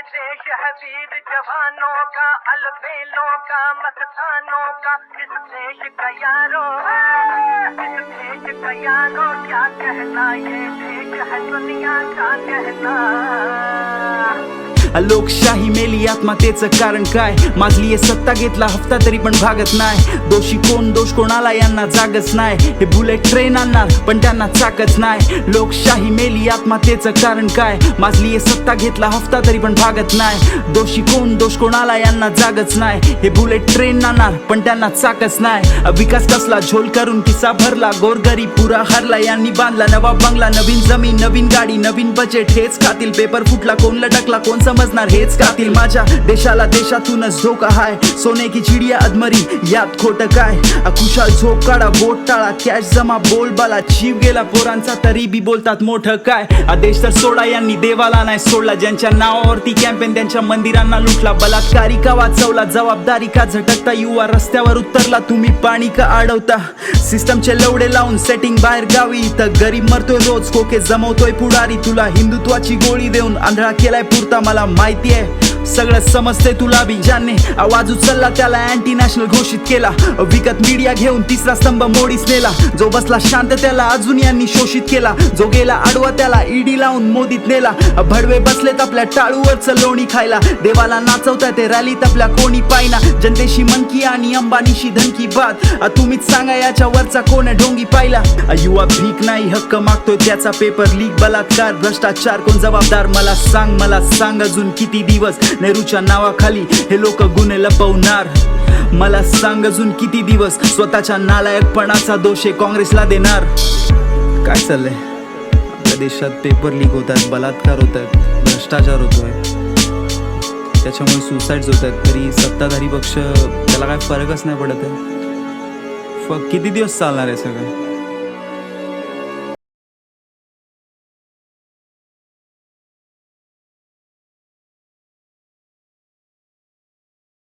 देश है वीर जवानों का, अलबेलों का, मस्तानों का। इस देश का यारो, इस देश का यारो क्या कहना, ये देश है दुनिया का कहना। लोकशाही मेली आत्महत्येचं कारण काय? मागली आहे सत्ता, घेतला हफ्ता तरी पण भागत नाही. दोषी कोण, दोष कोणाला यांना जागच नाही. हे बुलेट ट्रेन आणणार पण त्यांना चाकच नाही. लोकशाही मेली आत्महत्येचं कारण काय? मागली आहे सत्ता, घेतला हफ्ता तरी पण भागत नाही. दोषी कोण, दोष कोणाला यांना जागच नाही. हे बुलेट ट्रेन आणणार पण त्यांना चाकच नाही. विकास कसला झोल करून किस्सा भरला, गोरगरीब पुरा हरला. यांनी बांधला नवा बंगला, नवीन जमीन, नवीन गाडी, नवीन बजेट. हेच खातील पेपर फुटला, कोण लटकला, कोण समजणार, हेच खातील. माझ्या देशाला देशातूनच धोका हाय. सोने की चिडिया अधमरी, यात खोटं काय? खुशाल झोप काढा, वोट टाळा, कॅश जमा, बोलबाला. जीव गेला पोरांचा तरी बी बोलतात मोठं काय? देश तर सोडा, यांनी देवाला नाही सोडला. ज्यांच्या नावावरती कॅम्पेन, त्यांच्या मंदिरांना लुटला. बलात्कारी का वाचवला, जबाबदारी का झटकता? युवा रस्त्यावर उतरला, तुम्ही पाणी का अडवता? सिस्टमचे लवडे लावून सेटिंग बाहेर गावी, तर गरीब मरतोय रोज, खोके जमवतोय पुढारी. तुला हिंदुत्वाची गोळी देऊन आंधळा केलाय पुरता. मला माहिती आहे सगळं समजते तुला बी. ज्याने आवाज उचलला त्याला अँटी नॅशनल घोषित केला. विकत मीडिया घेऊन तिसरा स्तंभ मोडीच नेला. जो बसला शांत त्याला अजून यांनी शोषित केला. जो गेला आडवा त्याला ईडी लावून मोदीत नेला. भडवे बसलेत आपल्या टाळूवरचं लोणी खायला. देवाला नाचवताय ते रॅलीत आपल्या कोणी पायना. जनतेशी मनकी आणि अंबानीशी धनकी बात. तुम्हीच सांगा याच्या वरचा कोण ढोंगी पाहिला? युवा भीक नाही हक्क मागतोय, त्याचा पेपर लीक. बलात्कार, भ्रष्टाचार, कोण जबाबदार? मला सांग अजून किती दिवस नेहरूच्या नावाखाली हे लोक गुन्हे लपवणार? मला सांग अजून किती दिवस स्वतःच्या नालायकपणाचा दोष काँग्रेसला देणार? काय चाललंय आपल्या देशात? पेपर लीक होत आहेत, बलात्कार होत आहेत, भ्रष्टाचार होतोय, त्याच्यामुळे सुसाईड्स होत आहेत. तरी सत्ताधारी पक्ष त्याला काय फरकच नाही पडत आहे. किती दिवस चालणार आहे सगळं?